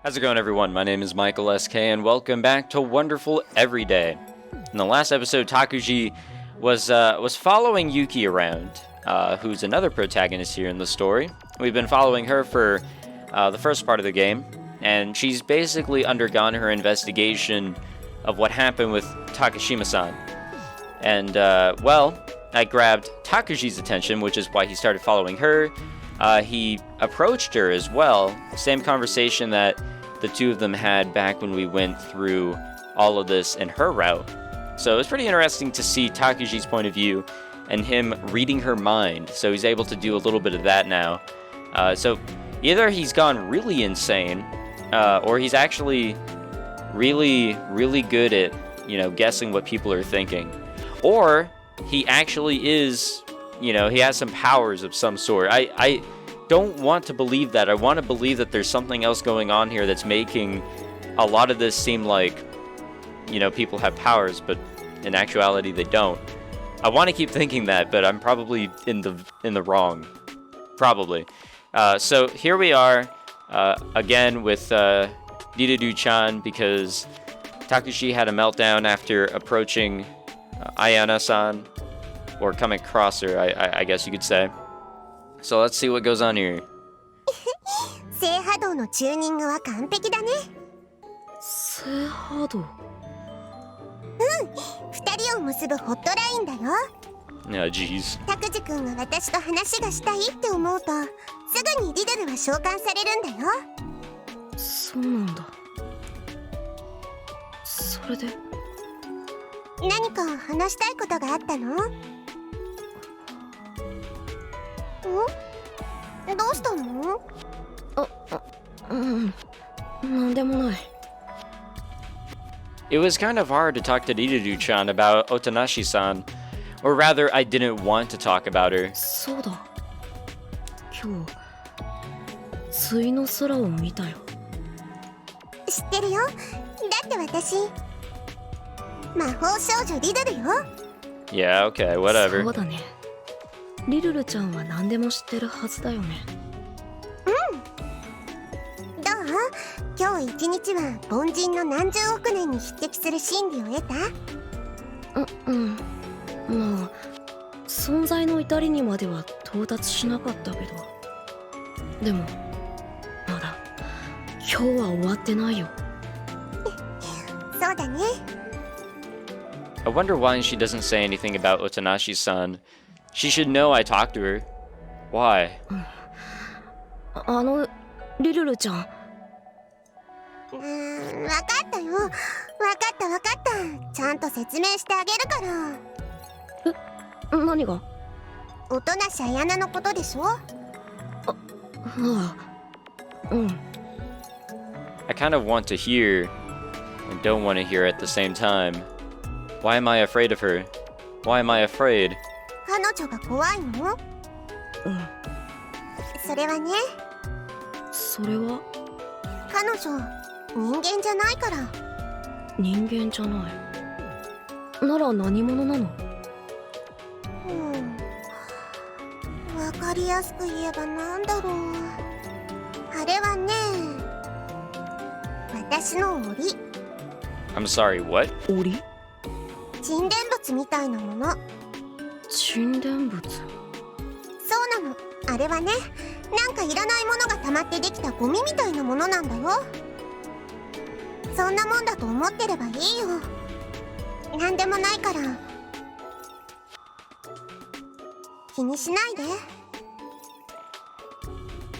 How's it going, everyone? My name is Michael SK, and welcome back to Wonderful Everyday. In the last episode, Takuji was following Yuki around, who's another protagonist here in the story. We've been following her for the first part of the game, and she's basically undergone her investigation of what happened with Takashima-san. And, well, I grabbed Takuji's attention, which is why he started following her. He approached her as well, same conversation that the two of them had back when we went through all of this in her route. So it's pretty interesting to see Takuji's point of view and him reading her mind. So he's able to do a little bit of that now. So either he's gone really insane, or he's actually really good at, guessing what people are thinking. Or he actually is, he has some powers of some sort. I don't want to believe that. I want to believe that there's something else going on here that's making a lot of this seem like, people have powers, but in actuality they don't. I want to keep thinking that, but I'm probably in the wrong. Probably. So here we are, again with Riduru-chan, because Takuji had a meltdown after approaching Ayana-san, or coming across her, I guess you could say. So let's see what goes on here. 正波動のチューニングは完璧だね。正波動。二人を結ぶホットラインだよ。Jeez. タクジ君が私と話がしたいって思うと、すぐにリドルは召喚されるんだよ。そうなんだ。それで何か話したいことがあったの？どうしたの？なんでもない。It was kind of hard to talk to Riduru-chan about Otanashi-san, or rather, I didn't want to talk about her. そうだ。今日、対の空を見たよ。知ってるよ。だって私、魔法少女リドルよ。Yeah, okay, whatever. そうだね。リルルちゃんは何でも知ってるはずだよね。どう？今日一日は凡人の何十億年に匹敵する真理を得た？まあ存在の至りにまでは到達しなかったけど、でもまだ今日は終わってないよ。そうだね。I wonder why she doesn't say anything about Otanashi-san. She should know I talked to her. Why? リルルちゃん。わかったよ。わかった。ちゃんと説明してあげるから。何が？音無し綾菜のことでしょ？I kind of want to hear and don't want to hear at the same time. Why am I afraid of her? Why am I afraid? 彼女が怖いの？それはね。それは？彼女、人間じゃないから。人間じゃない。なら何者なの？わかりやすく言えばなんだろう。あれはね、私の檻。I'm sorry, what? 檻？沈殿物みたいなもの。沈殿物？そうなの。あれはね、なんかいらないものが溜まってできたゴミみたいなものなんだよ。そんなもんだと思ってればいいよ。なんでもないから気にしないで。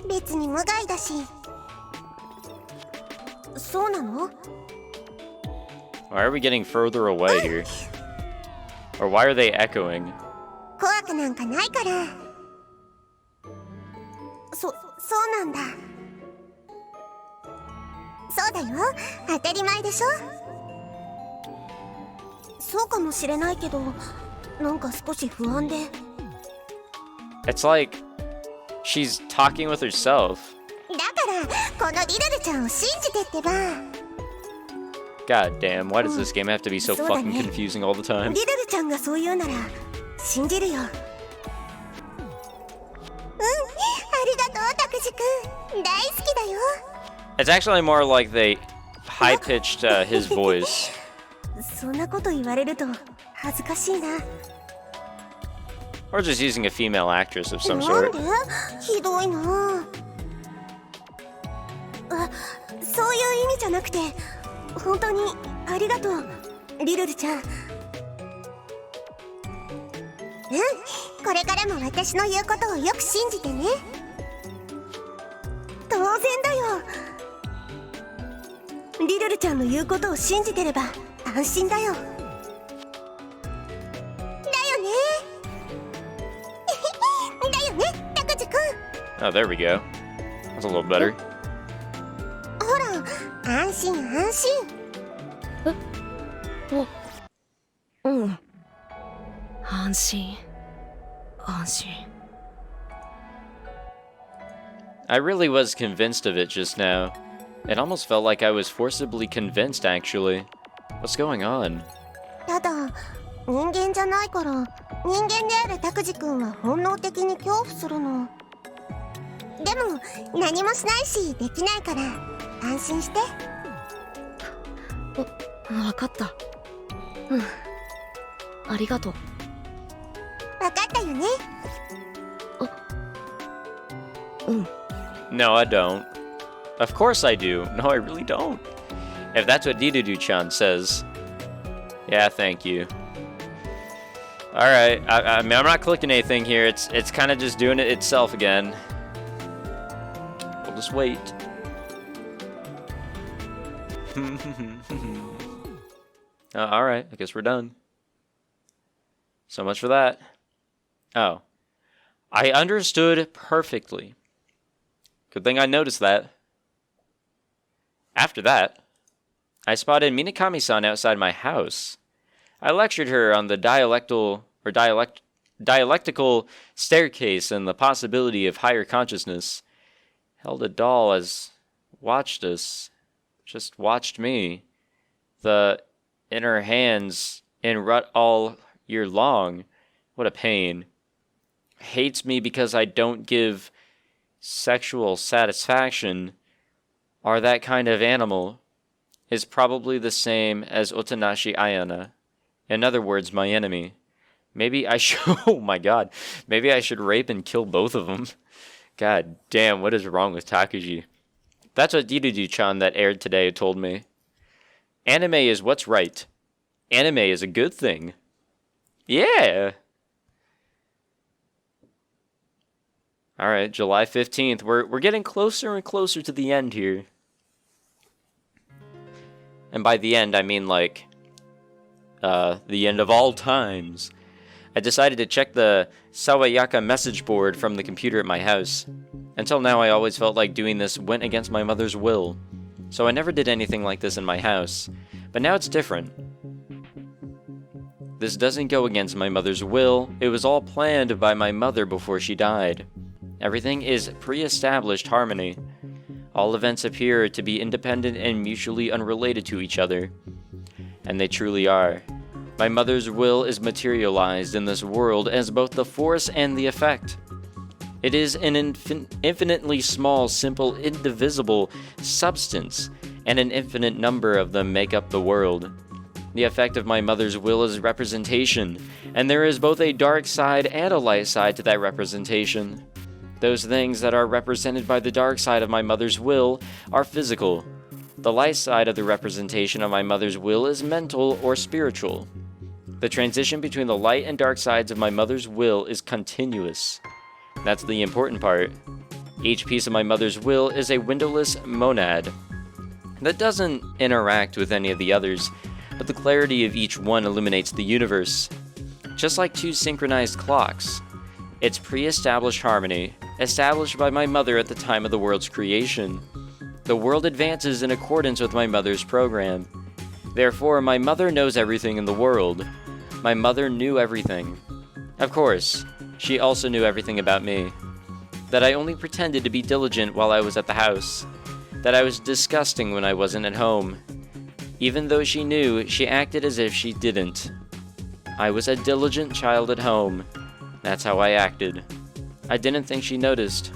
別に無害だし。そうなの？ Why are we getting further away here? Or why are they echoing? 怖くなんかないから。そうなんだ。そうだよ。当たり前でしょ。そうかもしれないけど、なんか少し不安で。It's like she's talking with herself. だからこのリドルちゃんを信じてってば。God damn, why does this game have to be so fucking confusing all the time? リドルちゃんがそう言うなら信じるよ。ありがとうタクジ君、大好きだよ。It's actually more like they high-pitched his voice. そんなこと言われると恥ずかしいな。 Or just using a female actress of some なん sort. で？ひどいな。あ、そういう意味じゃなくて、本当にありがとう、リルルちゃん。うん、これからも私の言うことをよく信じてね。当然だよ。リルルちゃんの言うことを信じてれば安心だよ。だよね。だよね、タクジ君。 Oh, there we go. That's a little better. ほら、安心安心。うん。安心。安心。 I really was convinced of it just now. It almost felt like I was forcibly convinced, actually. What's going on? ただ、人間じゃないから、人間であるタクジ君は本能的に恐怖するの。でも、何もしないし、できないから、安心して。わかった。うん。ありがとう。わかったよね。うん。 No, I don't. Of course I do. No, I really don't. If that's what Didudu-chan says. Yeah, thank you. Alright, I mean, I'm not clicking anything here. It's kind of just doing it itself again. We'll just wait. Alright, I guess we're done. So much for that. Oh. I understood perfectly. Good thing I noticed that. After that, I spotted Minakami-san outside my house. I lectured her on the dialectical staircase and the possibility of higher consciousness. Held a doll as watched us. Just watched me. The in her hands in rut all year long. What a pain. Hates me because I don't give sexual satisfaction, or that kind of animal, is probably the same as Otanashi Ayana. In other words, my enemy. Maybe I should, oh my god, maybe I should rape and kill both of them. God damn, what is wrong with Takuji? That's what Didudu-chan that aired today told me. Anime is what's right. Anime is a good thing. Yeah! Alright, July 15th. We're getting closer and closer to the end here. And by the end, I mean like the end of all times. I decided to check the Sawayaka message board from the computer at my house. Until now, I always felt like doing this went against my mother's will. So I never did anything like this in my house. But now it's different. This doesn't go against my mother's will. It was all planned by my mother before she died. Everything is pre-established harmony. All events appear to be independent and mutually unrelated to each other. And they truly are. My mother's will is materialized in this world as both the force and the effect. It is an infinitely small, simple, indivisible substance, and an infinite number of them make up the world. The effect of my mother's will is representation, and there is both a dark side and a light side to that representation. Those things that are represented by the dark side of my mother's will are physical. The light side of the representation of my mother's will is mental or spiritual. The transition between the light and dark sides of my mother's will is continuous. That's the important part. Each piece of my mother's will is a windowless monad that doesn't interact with any of the others, but the clarity of each one illuminates the universe. Just like two synchronized clocks. It's pre-established harmony, established by my mother at the time of the world's creation. The world advances in accordance with my mother's program. Therefore, my mother knows everything in the world. My mother knew everything. Of course, she also knew everything about me. That I only pretended to be diligent while I was at the house. That I was disgusting when I wasn't at home. Even though she knew, she acted as if she didn't. I was a diligent child at home. That's how I acted. I didn't think she noticed.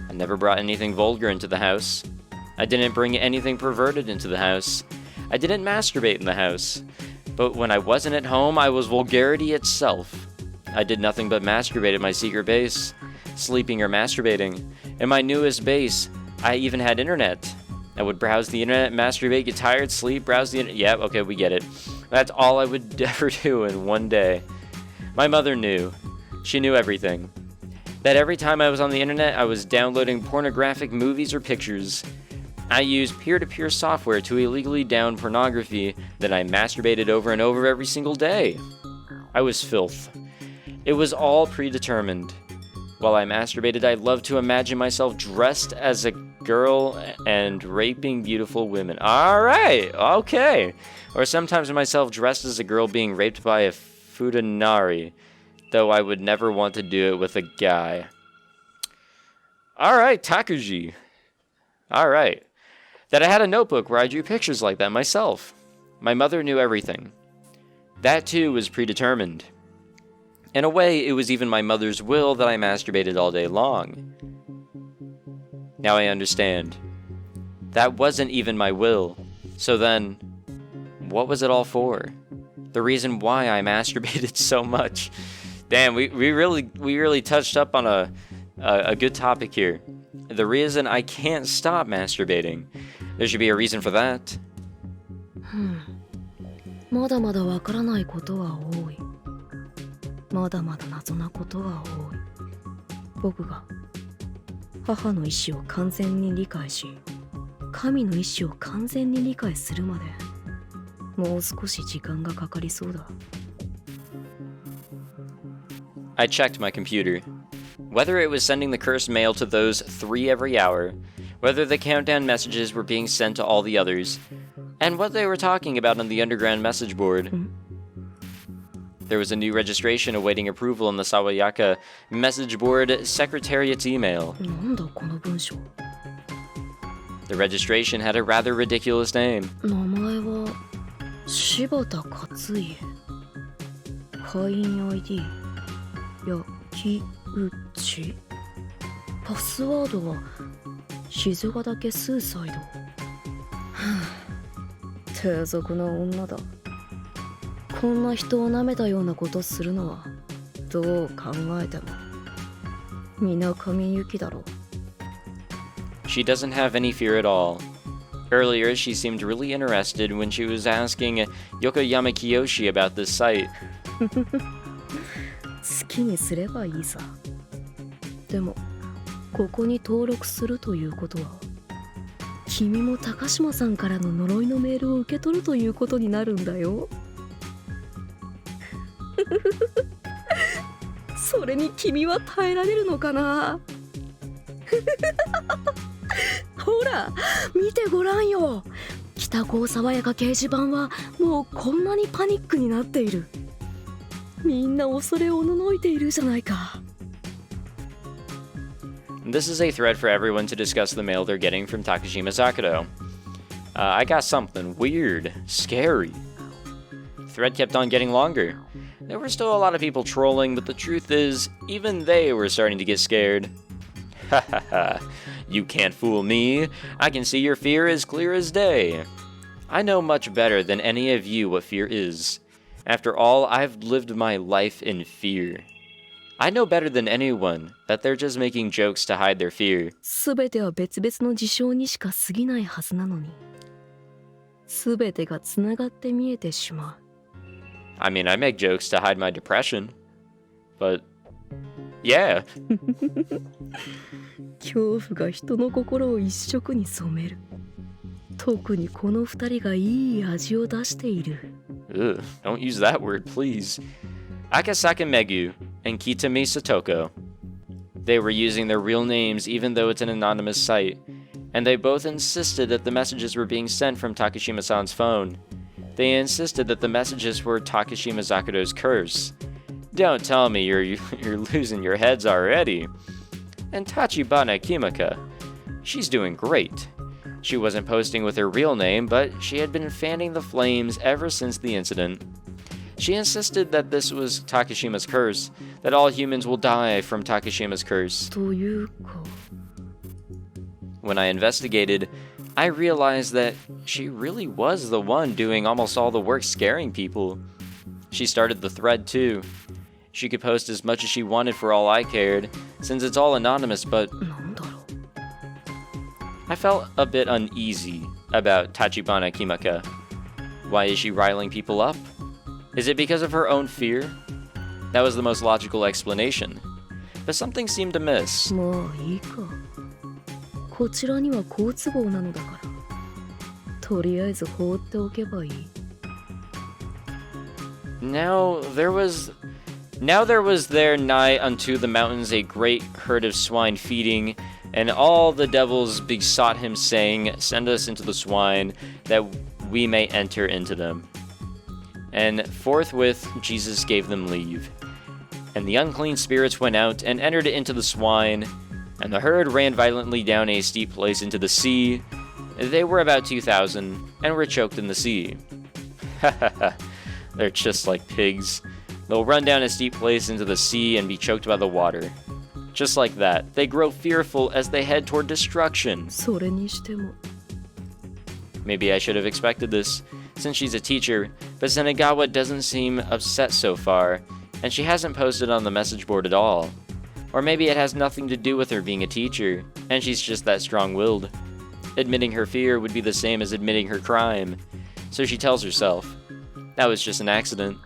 I never brought anything vulgar into the house. I didn't bring anything perverted into the house. I didn't masturbate in the house. But when I wasn't at home, I was vulgarity itself. I did nothing but masturbate at my secret base, sleeping or masturbating. In my newest base, I even had internet. I would browse the internet, masturbate, get tired, sleep, browse the internet. Yep, okay, we get it. That's all I would ever do in one day. My mother knew. She knew everything. That every time I was on the internet, I was downloading pornographic movies or pictures. I used peer-to-peer software to illegally download pornography that I masturbated over and over every single day. I was filth. It was all predetermined. While I masturbated, I loved to imagine myself dressed as a girl and raping beautiful women. Alright, okay. Or sometimes myself dressed as a girl being raped by a futanari, though I would never want to do it with a guy. Alright, Takuji. Alright. That I had a notebook where I drew pictures like that myself. My mother knew everything. That too was predetermined. In a way, it was even my mother's will that I masturbated all day long. Now I understand. That wasn't even my will. So then, what was it all for? The reason why I masturbated so much. Damn, we really touched up on a good topic here. The reason I can't stop masturbating. There should be a reason for that. まだまだわからないことは多い。まだまだ謎なことは多い。僕が母の意志を完全に理解し、神の意志を完全に理解するまで、もう少し時間がかかりそうだ。I checked my computer. Whether it was sending the cursed mail to those 3 every hour, whether the countdown messages were being sent to all the others, and what they were talking about on the underground message board. There was a new registration awaiting approval on the Sawayaka message board secretariat's email. なんだこの文章。The registration had a rather ridiculous name. 名前は柴田勝家。会員 ID 焼内。パスワードは静岡だけスーサイド。はあ、低俗な女だ。こんな人を舐めたようなことするのはどう考えてもMinakami Yukiだろう。She doesn't have any fear at all. Earlier, she seemed really interested when she was asking Yokoyama Kiyoshi about this site. 好きにすればいいさ。でもここに登録するということは君も高島さんからの呪いのメールを受け取るということになるんだよ。それに君は耐えられるのかな。ほら見てごらんよ。北高爽やか掲示板はもうこんなにパニックになっている。みんな恐れおののいているじゃないか。This is a thread for everyone to discuss the mail they're getting from Takashima Sakudo. I got something weird, scary. The thread kept on getting longer. There were still a lot of people trolling, but the truth is, even they were starting to get scared. Ha ha ha, you can't fool me. I can see your fear as clear as day. I know much better than any of you what fear is. After all, I've lived my life in fear. I know better than anyone that they're just making jokes to hide their fear. すべては別々の事象にしか過ぎないはずなのに、すべてがつながって見えてしまう。I mean, I make jokes to hide my depression. But, yeah. 恐怖が人の心を一色に染める。特にこの二人がいい味を出している。Ugh, don't use that word, please. Akasaka Megu and Kitami Satoko. They were using their real names even though it's an anonymous site, and they both insisted that the messages were being sent from Takashima-san's phone. They insisted that the messages were Takashima Sakudo's curse. Don't tell me you're losing your heads already. And Tachibana Kimika, she's doing great. She wasn't posting with her real name, but she had been fanning the flames ever since the incident. She insisted that this was Takashima's curse, that all humans will die from Takashima's curse. というか、When I investigated, I realized that she really was the one doing almost all the work scaring people. She started the thread too. She could post as much as she wanted for all I cared, since it's all anonymous, but I felt a bit uneasy about Tachibana Kimaka. Why is she riling people up? Is it because of her own fear? That was the most logical explanation. But something seemed amiss. もういいか。こちらには好都合なのだから。とりあえず放っておけばいい。Now there was there nigh unto the mountains a great herd of swine feeding, and all the devils besought him, saying, Send us into the swine, that we may enter into them. And forthwith Jesus gave them leave. And the unclean spirits went out and entered into the swine, and the herd ran violently down a steep place into the sea. They were about 2,000, and were choked in the sea. Ha ha ha, they're just like pigs. They'll run down a steep place into the sea and be choked by the water. Just like that, they grow fearful as they head toward destruction. それにしても。 Maybe I should have expected this, since she's a teacher, but Senegawa doesn't seem upset so far, and she hasn't posted on the message board at all. Or maybe it has nothing to do with her being a teacher, and she's just that strong-willed. Admitting her fear would be the same as admitting her crime, so she tells herself, that was just an accident.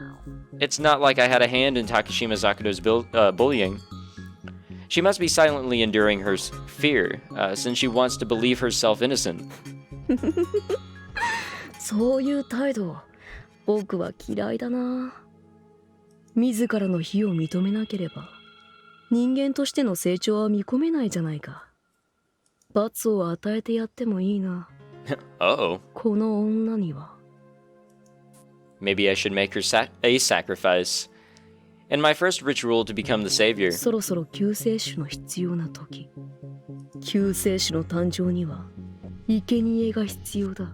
It's not like I had a hand in Takashima Sakuro's bullying. She must be silently enduring her fear, since she wants to believe herself innocent. そういう態度、僕は嫌いだな。自らの非を認めなければ、人間としての成長は見込めないじゃないか。罰を与えてやってもいいな。Uh-oh. この女には。Maybe I should make her a sacrifice. In my first ritual to become the savior. そろそろ救世主の必要な時。救世主の誕生には、生贄が必要だ。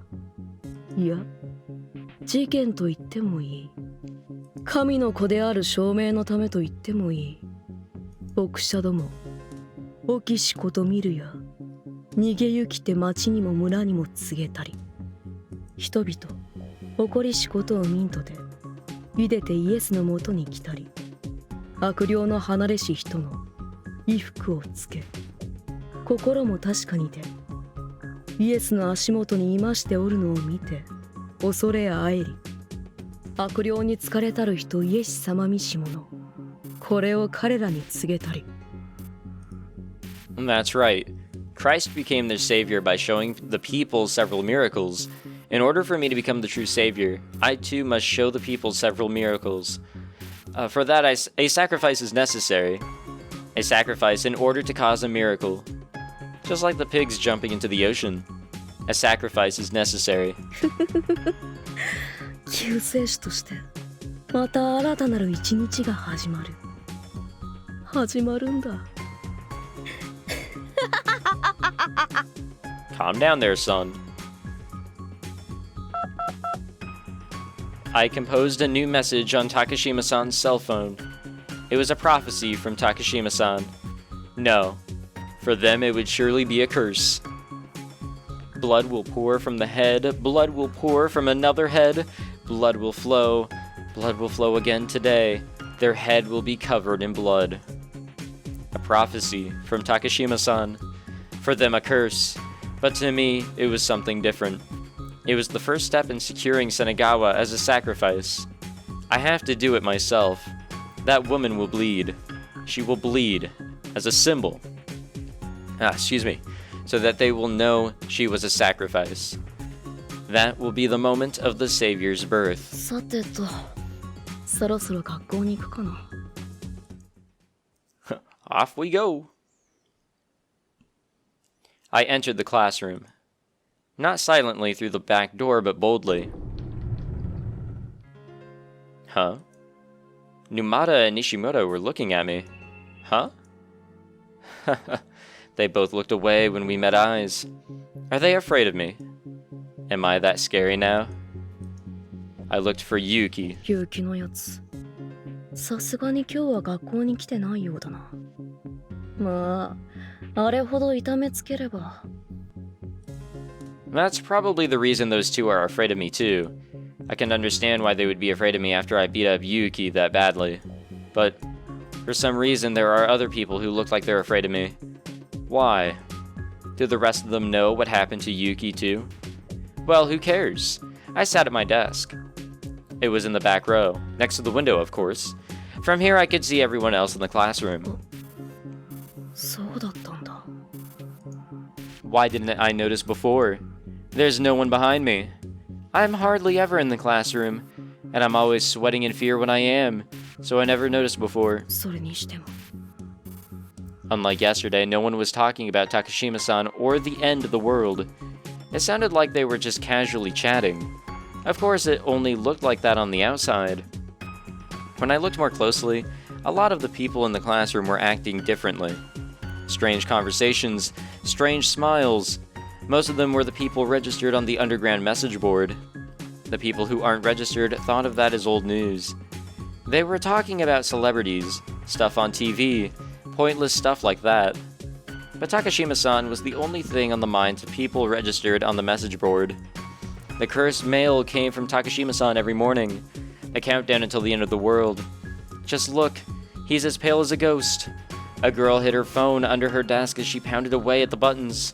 いや、事件と言ってもいい。神の子である証明のためと言ってもいい。牧者ども、おきしこと見るや、逃げゆきて町にも村にも告げたり。人々、誇りしことを見んとて、ゆでてイエスのもとに来たり。悪霊の離れし人の衣服をつけ、心も確かにて、イエスの足元にいましておるのを見て、恐れあえり。悪霊に疲れたる人イエス様見し者、これを彼らに告げたり。That's right. Christ became their savior by showing the people several miracles. In order for me to become the true savior, I too must show the people several miracles. For that, a sacrifice is necessary. A sacrifice in order to cause a miracle. Just like the pigs jumping into the ocean. A sacrifice is necessary. 救世主として、また新たなる一日が始まる。始まるんだ。Calm down there, son. I composed a new message on Takashima-san's cell phone. It was a prophecy from Takashima-san. No, for them it would surely be a curse. Blood will pour from the head, blood will pour from another head, blood will flow again today. Their head will be covered in blood. A prophecy from Takashima-san. For them a curse, but to me it was something different. It was the first step in securing Senegawa as a sacrifice. I have to do it myself. That woman will bleed. She will bleed as a symbol. So that they will know she was a sacrifice. That will be the moment of the Savior's birth. さてと、そろそろ学校に行くかな。Off we go. I entered the classroom. Not silently through the back door, but boldly. Huh? Numata and Nishimoto were looking at me. Huh? They both looked away when we met eyes. Are they afraid of me? Am I that scary now? I looked for Yuki. 勇気のやつ。さすがに今日は学校に来てないようだな。まあ、あれほど痛めつければ。That's probably the reason those two are afraid of me too. I can understand why they would be afraid of me after I beat up Yuki that badly. But for some reason there are other people who look like they're afraid of me. Why? Do the rest of them know what happened to Yuki too? Well, who cares? I sat at my desk. It was in the back row, next to the window, of course. From here I could see everyone else in the classroom. そうだったんだ。 Why didn't I notice before? There's no one behind me. I'm hardly ever in the classroom, and I'm always sweating in fear when I am, so I never noticed before. それにしても Unlike yesterday, no one was talking about Takashima-san or the end of the world. It sounded like they were just casually chatting. Of course, it only looked like that on the outside. When I looked more closely, a lot of the people in the classroom were acting differently. Strange conversations, strange smiles. Most of them were the people registered on the underground message board. The people who aren't registered thought of that as old news. They were talking about celebrities, stuff on TV, pointless stuff like that. But Takashima-san was the only thing on the minds of people registered on the message board. The cursed mail came from Takashima-san every morning. A countdown until the end of the world. Just look, he's as pale as a ghost. A girl hid her phone under her desk as she pounded away at the buttons.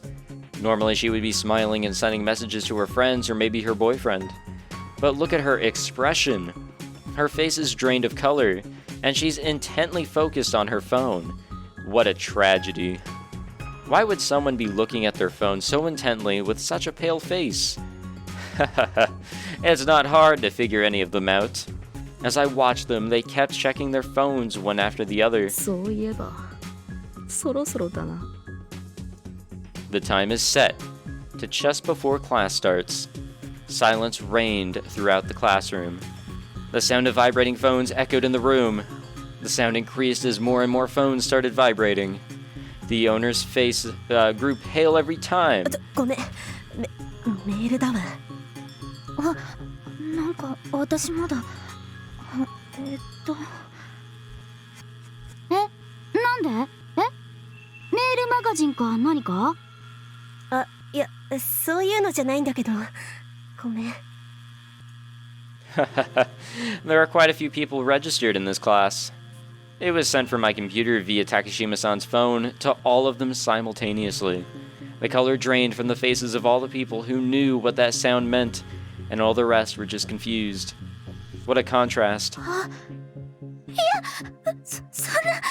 Normally she would be smiling and sending messages to her friends or maybe her boyfriend. But look at her expression. Her face is drained of color, and she's intently focused on her phone. What a tragedy. Why would someone be looking at their phone so intently with such a pale face? It's not hard to figure any of them out. As I watched them, they kept checking their phones one after the other. そういえばそろそろだな。 The time is set to just before class starts. Silence reigned throughout the classroom. The sound of vibrating phones echoed in the room. The sound increased as more and more phones started vibrating. The owner's face grew pale every time. ごめん、メールだわ。あ、なんか私まだ。なんで？メールマガジンか何か？あ、いや、そういうのじゃないんだけど。ごめん。There are quite a few people registered in this class. It was sent from my computer via Takashima-san's phone to all of them simultaneously. The color drained from the faces of all the people who knew what that sound meant, and all the rest were just confused. What a contrast. いや、そんな。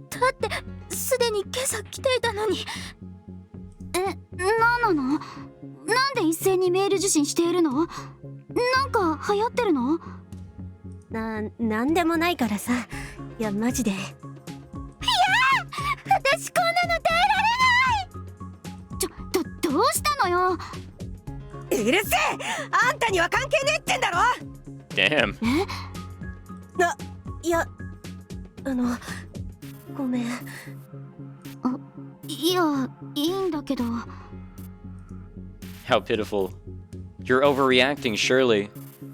だってすでに今朝来ていたのに。なんなの？なんで一斉にメール受信しているの？なんか流行ってるの？なんでもないからさ。いや、マジで。いや私こんなの耐えられない。どうしたのよ。うるせえ、あんたには関係ねえってんだろ。 Damn. いや、ごめん。いや、いいんだけど。 How pitiful. You're overreacting, surely.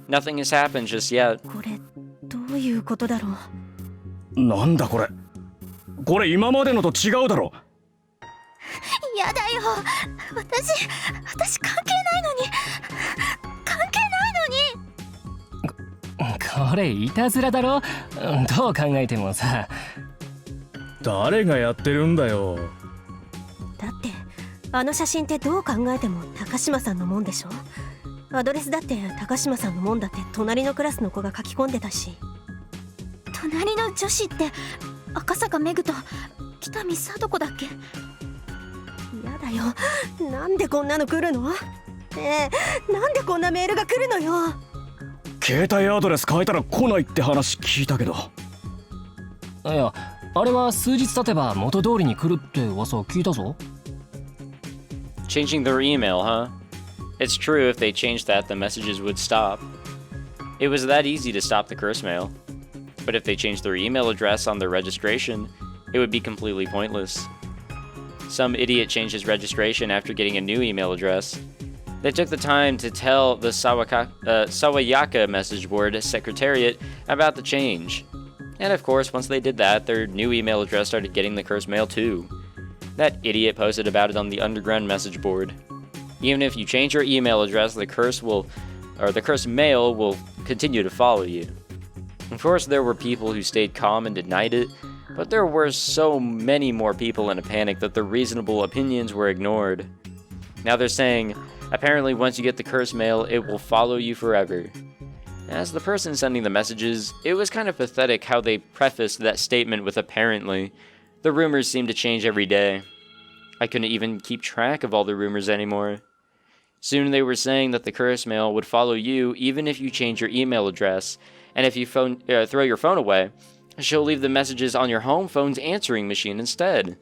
Nothing has happened just yet. これどういうことだろう。なんだこれ。これ今までのと違うだろ。やだよ。私関係ないのに。関係ないのに。これいたずらだろ。どう考えてもさ。誰がやってるんだよ。だってあの写真ってどう考えても高島さんのもんでしょ。アドレスだって高島さんのもんだって隣のクラスの子が書き込んでたし。隣の女子って赤坂めぐと北見聡子だっけ。やだよ、なんでこんなの来るの。なんでこんなメールが来るのよ。携帯アドレス変えたら来ないって話聞いたけど。いや、あれは数日経てば元通りに来るって噂を聞いたぞ。Changing their email, huh? It's true, if they changed that, the messages would stop. It was that easy to stop the curse mail. But if they changed their email address on their registration, it would be completely pointless. Some idiot changed his registration after getting a new email address. They took the time to tell the Sawayaka message board secretariat about the change. And of course, once they did that, their new email address started getting the cursed mail too. That idiot posted about it on the underground message board. Even if you change your email address, the cursed mail will continue to follow you. Of course, there were people who stayed calm and denied it, but there were so many more people in a panic that their reasonable opinions were ignored. Now they're saying, apparently once you get the cursed mail, it will follow you forever. As the person sending the messages, it was kind of pathetic how they prefaced that statement with apparently. The rumors seemed to change every day. I couldn't even keep track of all the rumors anymore. Soon they were saying that the cursed mail would follow you even if you change your email address, and if you throw your phone away, she'll leave the messages on your home phone's answering machine instead.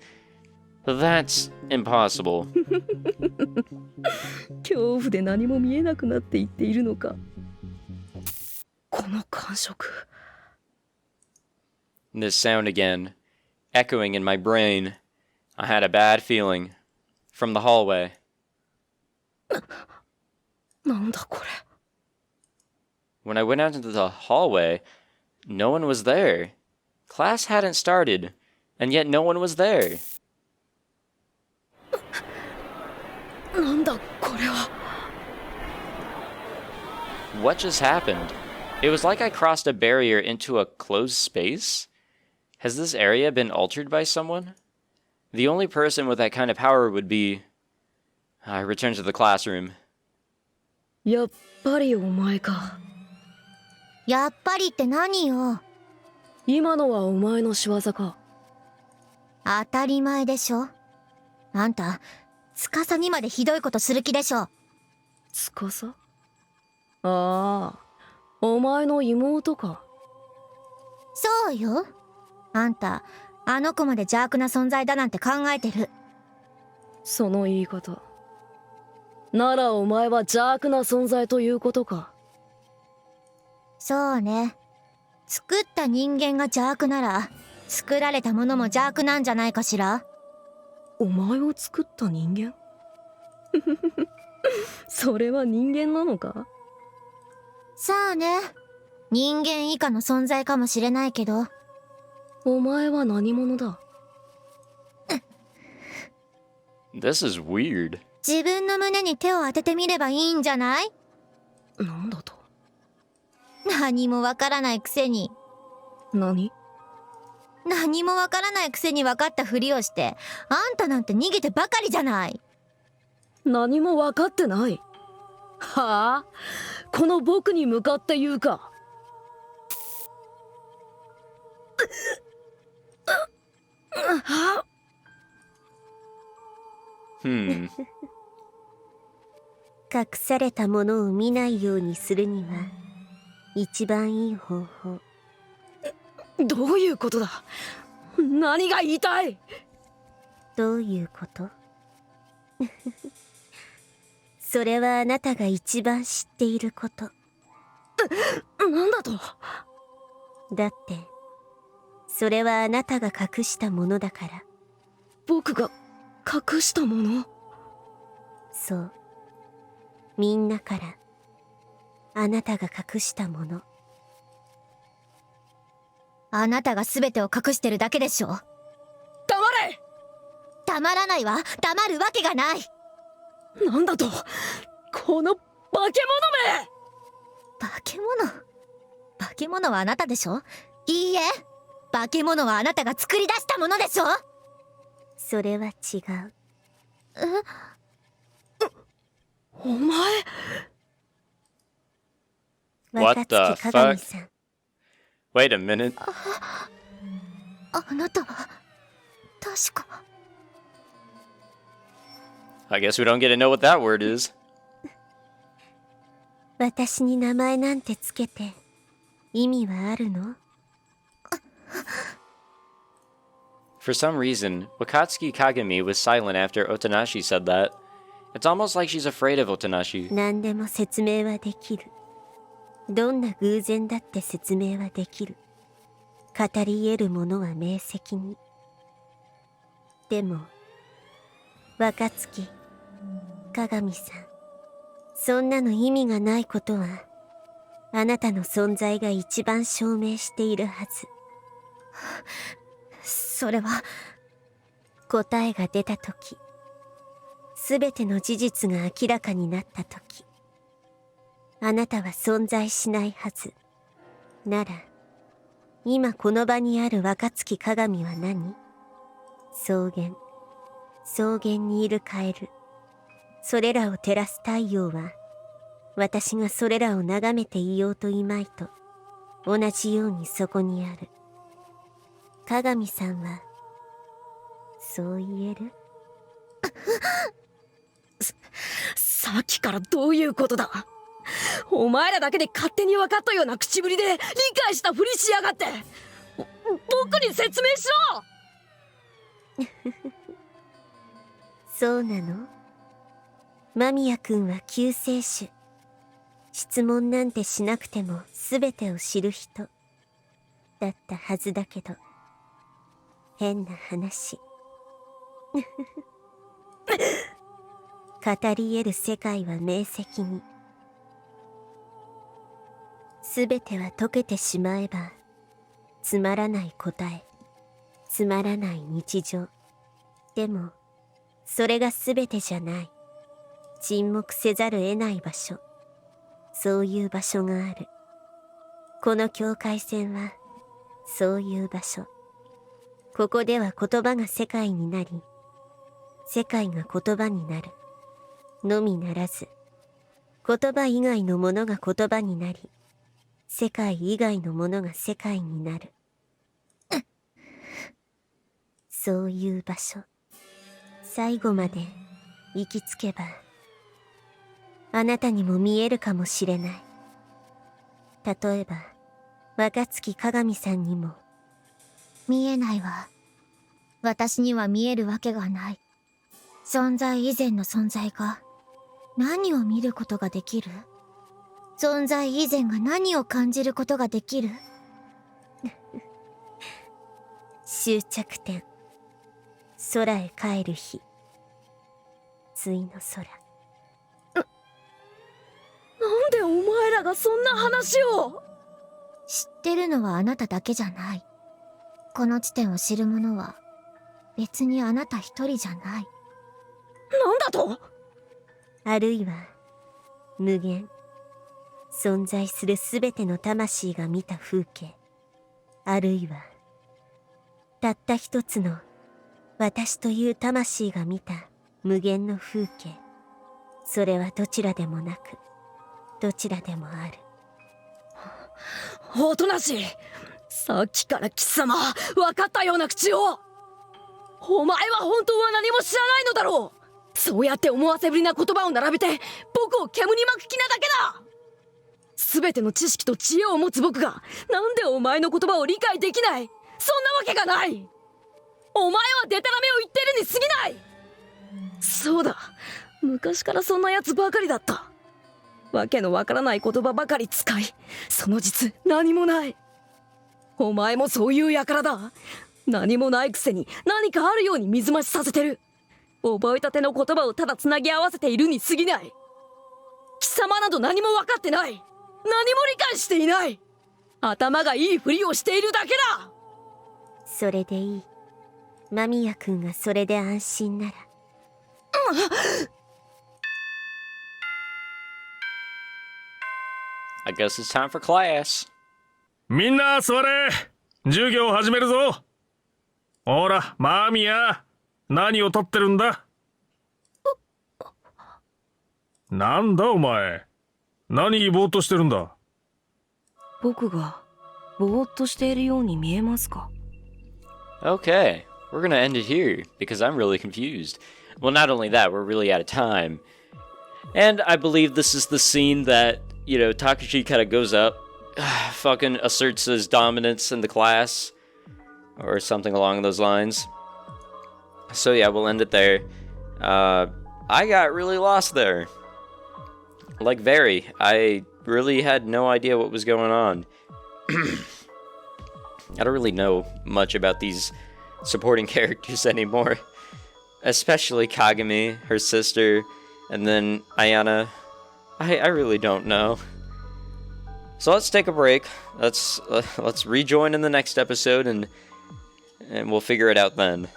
That's impossible. 恐怖で何も見えなくなっていっているのか。この感触。This sound again, echoing in my brain. I had a bad feeling. From the hallway. なんだこれ。When I went out into the hallway, no one was there. Class hadn't started, and yet no one was there. なんだこれは。What just happened? It was like I crossed a barrier into a closed space? Has this area been altered by someone? The only person with that kind of power would be... I returned to the classroom. やっぱりお前か。やっぱりって何よ。今のはお前の仕業か。当たり前でしょ。あんた、司にまでひどいことする気でしょ。司？ああ、お前の妹か。そうよ。あんた、あの子まで邪悪な存在だなんて考えてる。その言い方。ならお前は邪悪な存在ということか。そうね。作った人間が邪悪なら、作られたものも邪悪なんじゃないかしら。お前を作った人間？それは人間なのか？さあね。人間以下の存在かもしれないけど。お前は何者だ？ This is weird. 自分の胸に手を当ててみればいいんじゃない？なんだと？何もわからないくせに。何もわからないくせに分かったふりをして、あんたなんて逃げてばかりじゃない。何も分かってない。はあ？この僕に向かって言うか。Hmm. 隠されたものを見ないようにするには一番いい方法。どういうことだ？何が言いたい？どういうこと？それはあなたが一番知っていること。なんだと？だってそれはあなたが隠したものだから。僕が隠したもの？そう。みんなからあなたが隠したもの。あなたが全てを隠してるだけでしょ。黙れ！黙らないわ。黙るわけがない。なんだと？この化け物め！化け物？化け物はあなたでしょ？いいえ。化け物はあなたが作り出したものでしょ？それは違う。お前。What the 若槻鏡 fuck? さん。Wait a minute. あなたは確か。I guess we don't get to know what that word is. 私に名前なんてつけて意味はあるの？ For some reason, Wakatsuki Kagami was silent after Otonashi said that. It's almost like she's afraid of Otonashi. 何でも説明はできる。どんな偶然だって説明はできる。語り得るものは明晰に。でも、若槻、鏡さん、そんなの意味がないことは、あなたの存在が一番証明しているはず。それは、答えが出たとき、すべての事実が明らかになったとき、あなたは存在しないはず。なら、今この場にある若月鏡は何？草原。草原にいるカエル。それらを照らす太陽は、私がそれらを眺めていようといまいと、同じようにそこにある。鏡さんは、そう言える？さっきからどういうことだ？お前らだけで勝手に分かったような口ぶりで理解したふりしやがって。僕に説明しろ。そうなの？間宮君は救世主。質問なんてしなくても全てを知る人だったはずだけど、変な話。語り得る世界は明晰に。全ては解けてしまえば、つまらない答え、つまらない日常。でも、それが全てじゃない。沈黙せざる得ない場所。そういう場所がある。この境界線は、そういう場所。ここでは言葉が世界になり、世界が言葉になる。のみならず、言葉以外のものが言葉になり、世界以外のものが世界になる。そういう場所。最後まで行きつけば、あなたにも見えるかもしれない。例えば、若月鏡さんにも。見えないわ。私には見えるわけがない。存在以前の存在が何を見ることができる？存在以前が何を感じることができる？終着点。空へ帰る日。対の空。なんでお前らがそんな話を？知ってるのはあなただけじゃない。この地点を知る者は別にあなた一人じゃない。なんだと？あるいは、無限。存在するすべての魂が見た風景。あるいは、たった一つの私という魂が見た無限の風景。それはどちらでもなく、どちらでもある。おとなしい。さっきから貴様分かったような口を。お前は本当は何も知らないのだろう。そうやって思わせぶりな言葉を並べて僕を煙に巻く気なだけだ。全ての知識と知恵を持つ僕がなんでお前の言葉を理解できない？そんなわけがない。お前はデタラメを言ってるに過ぎない。そうだ、昔からそんなやつばかりだった。わけのわからない言葉ばかり使い、その実何もない。お前もそういう輩だ。何もないくせに何かあるように水増しさせてる。覚えたての言葉をただつなぎ合わせているに過ぎない。貴様など何も分かってない。何も理解していない。頭がいいふりをしているだけだ。それでいい。間宮君がそれで安心なら。I guess it's time for class. みんな座れ。授業始めるぞ。ほら、マーミヤ、何を取ってるんだ？なんだお前、何ぼーっとしてるんだ？僕がぼーっとしているように見えますか？ Okay, we're gonna end it here because I'm really confused. Well, not only that, we're really out of time. And I believe this is the scene that, you know, Takuji kind of goes up, fucking asserts his dominance in the class, or something along those lines. So yeah, we'll end it there. I got really lost there. Like, very. I really had no idea what was going on. I don't really know much about these supporting characters anymore. Especially Kagami, her sister, and then Ayana. I really don't know. So let's take a break. Let's rejoin in the next episode and we'll figure it out then.